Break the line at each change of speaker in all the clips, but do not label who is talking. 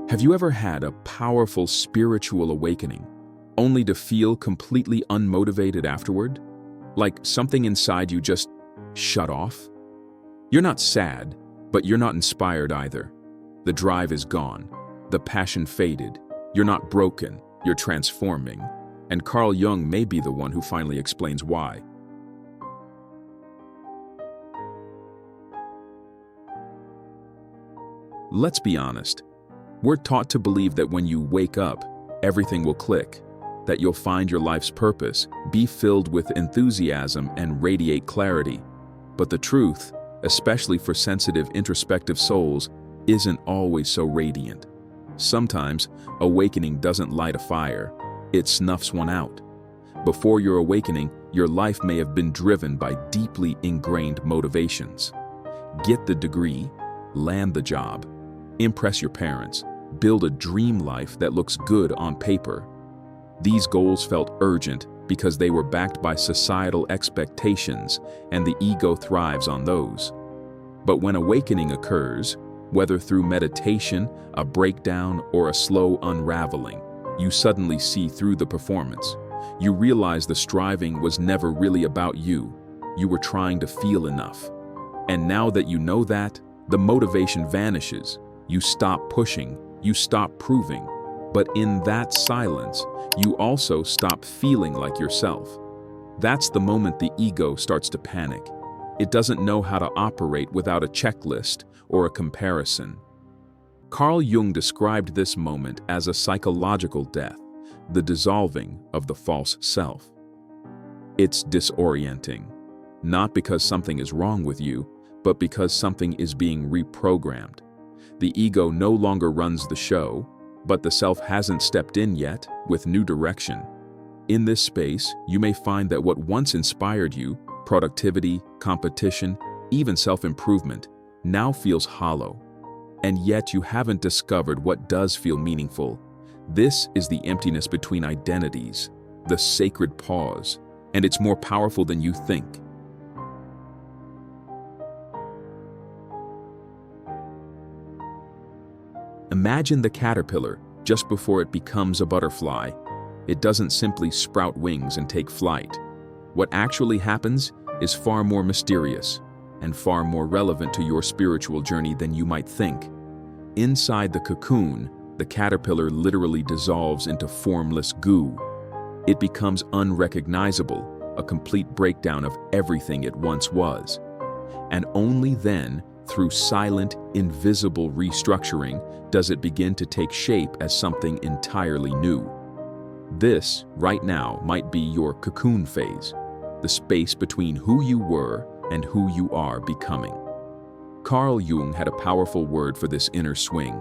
Have you ever had a powerful spiritual awakening, only to feel completely unmotivated afterward? Like something inside you just shut off? You're not sad, but you're not inspired either. The drive is gone. The passion faded. You're not broken, you're transforming. And Carl Jung may be the one who finally explains why. Let's be honest. We're taught to believe that when you wake up, everything will click, that you'll find your life's purpose, be filled with enthusiasm, and radiate clarity. But the truth, especially for sensitive, introspective souls, isn't always so radiant. Sometimes, awakening doesn't light a fire, it snuffs one out. Before your awakening, your life may have been driven by deeply ingrained motivations. Get the degree, land the job, impress your parents, build a dream life that looks good on paper. These goals felt urgent because they were backed by societal expectations, and the ego thrives on those. But when awakening occurs, whether through meditation, a breakdown, or a slow unraveling, you suddenly see through the performance. You realize the striving was never really about you. You were trying to feel enough. And now that you know that, the motivation vanishes. You stop pushing, you stop proving. But in that silence, you also stop feeling like yourself. That's the moment the ego starts to panic. It doesn't know how to operate without a checklist or a comparison. Carl Jung described this moment as a psychological death, the dissolving of the false self. It's disorienting, not because something is wrong with you, but because something is being reprogrammed. The ego no longer runs the show, but the self hasn't stepped in yet with new direction. In this space, you may find that what once inspired you, productivity, competition, even self-improvement, now feels hollow. And yet you haven't discovered what does feel meaningful. This is the emptiness between identities, the sacred pause, and it's more powerful than you think. Imagine the caterpillar just before it becomes a butterfly. It doesn't simply sprout wings and take flight. What actually happens is far more mysterious and far more relevant to your spiritual journey than you might think. Inside the cocoon, the caterpillar literally dissolves into formless goo. It becomes unrecognizable, a complete breakdown of everything it once was. And only then, through silent, invisible restructuring, does it begin to take shape as something entirely new. This, right now, might be your cocoon phase, the space between who you were and who you are becoming. Carl Jung had a powerful word for this inner swing,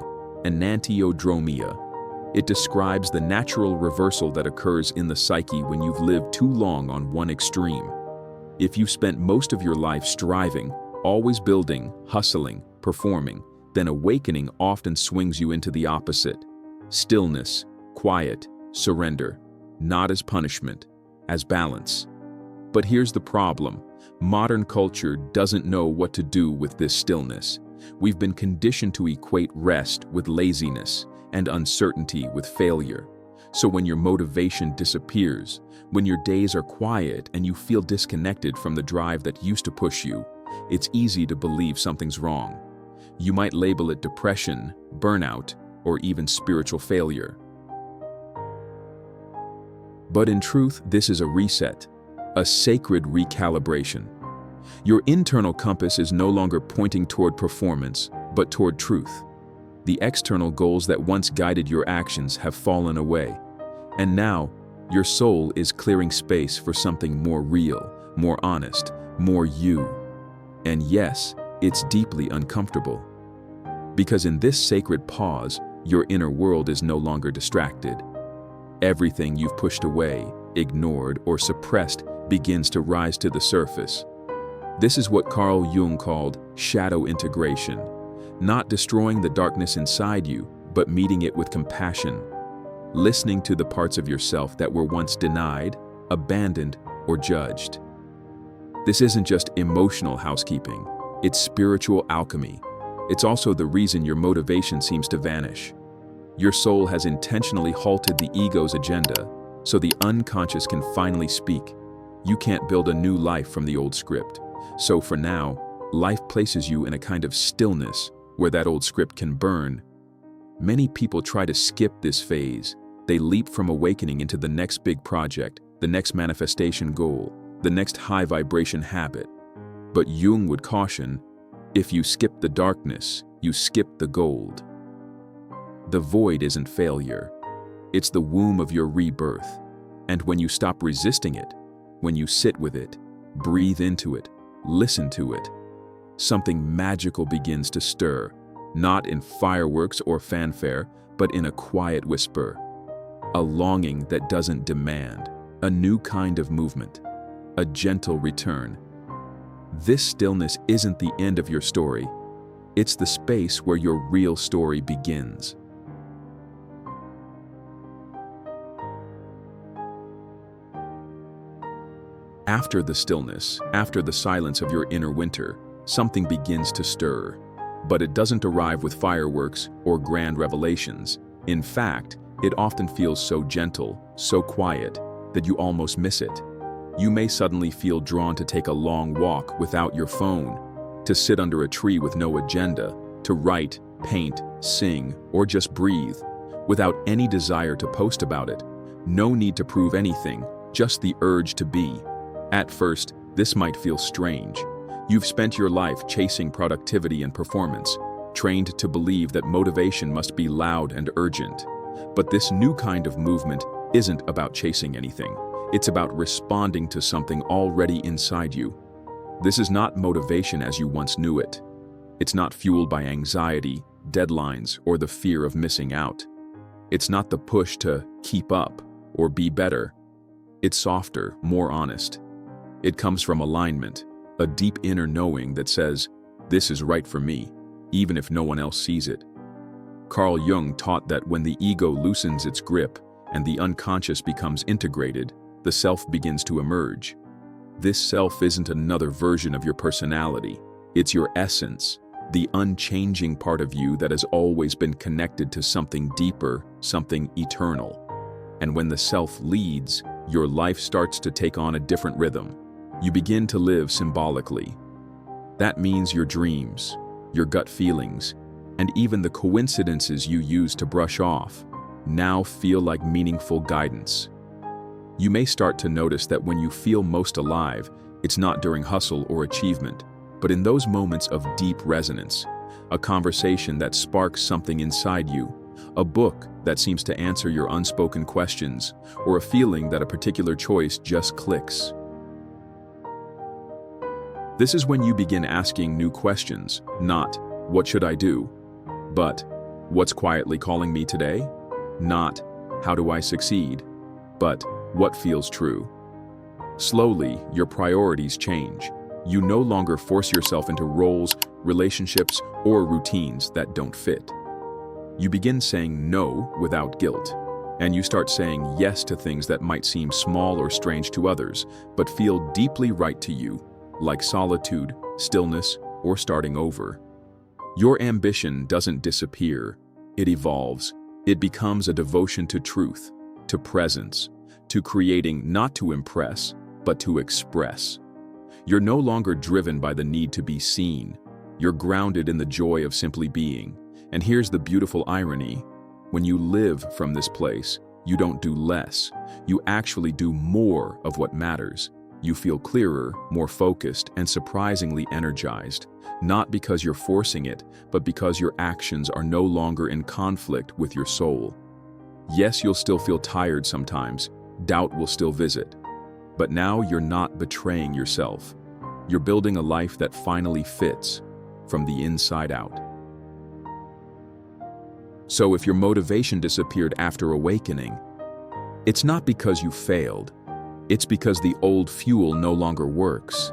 enantiodromia. It describes the natural reversal that occurs in the psyche when you've lived too long on one extreme. If you've spent most of your life striving, always building, hustling, performing, then awakening often swings you into the opposite. Stillness, quiet, surrender, not as punishment, as balance. But here's the problem. Modern culture doesn't know what to do with this stillness. We've been conditioned to equate rest with laziness and uncertainty with failure. So when your motivation disappears, when your days are quiet and you feel disconnected from the drive that used to push you, it's easy to believe something's wrong. You might label it depression, burnout, or even spiritual failure. But in truth, this is a reset, a sacred recalibration. Your internal compass is no longer pointing toward performance, but toward truth. The external goals that once guided your actions have fallen away. And now, your soul is clearing space for something more real, more honest, more you. And yes, it's deeply uncomfortable. Because in this sacred pause, your inner world is no longer distracted. Everything you've pushed away, ignored, or suppressed begins to rise to the surface. This is what Carl Jung called shadow integration, not destroying the darkness inside you, but meeting it with compassion, listening to the parts of yourself that were once denied, abandoned, or judged. This isn't just emotional housekeeping, it's spiritual alchemy. It's also the reason your motivation seems to vanish. Your soul has intentionally halted the ego's agenda, so the unconscious can finally speak. You can't build a new life from the old script. So for now, life places you in a kind of stillness where that old script can burn. Many people try to skip this phase. They leap from awakening into the next big project, the next manifestation goal, the next high vibration habit. But Jung would caution, if you skip the darkness, you skip the gold. The void isn't failure. It's the womb of your rebirth. And when you stop resisting it, when you sit with it, breathe into it, listen to it, something magical begins to stir, not in fireworks or fanfare, but in a quiet whisper. A longing that doesn't demand, a new kind of movement, a gentle return. This stillness isn't the end of your story. It's the space where your real story begins. After the stillness, after the silence of your inner winter, something begins to stir. But it doesn't arrive with fireworks or grand revelations. In fact, it often feels so gentle, so quiet, that you almost miss it. You may suddenly feel drawn to take a long walk without your phone, to sit under a tree with no agenda, to write, paint, sing, or just breathe, without any desire to post about it. No need to prove anything, just the urge to be. At first, this might feel strange. You've spent your life chasing productivity and performance, trained to believe that motivation must be loud and urgent. But this new kind of movement isn't about chasing anything. It's about responding to something already inside you. This is not motivation as you once knew it. It's not fueled by anxiety, deadlines, or the fear of missing out. It's not the push to keep up or be better. It's softer, more honest. It comes from alignment, a deep inner knowing that says, this is right for me, even if no one else sees it. Carl Jung taught that when the ego loosens its grip and the unconscious becomes integrated, the self begins to emerge. This self isn't another version of your personality. It's your essence, the unchanging part of you that has always been connected to something deeper, something eternal. And when the self leads, your life starts to take on a different rhythm. You begin to live symbolically. That means your dreams, your gut feelings, and even the coincidences you used to brush off now feel like meaningful guidance. You may start to notice that when you feel most alive, it's not during hustle or achievement, but in those moments of deep resonance, a conversation that sparks something inside you, a book that seems to answer your unspoken questions, or a feeling that a particular choice just clicks. This is when you begin asking new questions, not, what should I do? But, what's quietly calling me today? Not, how do I succeed? But, what feels true? Slowly, your priorities change. You no longer force yourself into roles, relationships, or routines that don't fit. You begin saying no without guilt, and you start saying yes to things that might seem small or strange to others, but feel deeply right to you, like solitude, stillness, or starting over. Your ambition doesn't disappear, it evolves. It becomes a devotion to truth, to presence, to creating not to impress, but to express. You're no longer driven by the need to be seen. You're grounded in the joy of simply being. And here's the beautiful irony. When you live from this place, you don't do less. You actually do more of what matters. You feel clearer, more focused, and surprisingly energized. Not because you're forcing it, but because your actions are no longer in conflict with your soul. Yes, you'll still feel tired sometimes. Doubt will still visit. But now you're not betraying yourself. You're building a life that finally fits, from the inside out. So if your motivation disappeared after awakening, it's not because you failed. It's because the old fuel no longer works.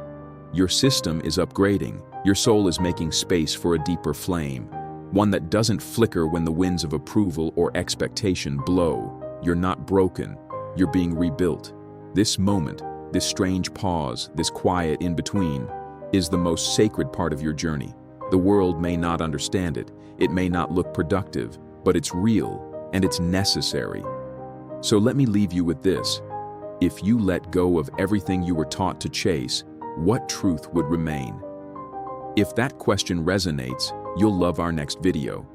Your system is upgrading. Your soul is making space for a deeper flame, one that doesn't flicker when the winds of approval or expectation blow. You're not broken. You're being rebuilt. This moment, this strange pause, this quiet in-between, is the most sacred part of your journey. The world may not understand it. It may not look productive, but it's real. and it's necessary. So let me leave you with this. If you let go of everything you were taught to chase, what truth would remain? If that question resonates, you'll love our next video.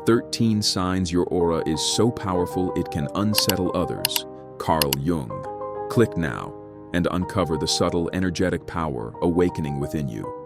13 signs your aura is so powerful it can unsettle others. Carl Jung. Click now and uncover the subtle energetic power awakening within you.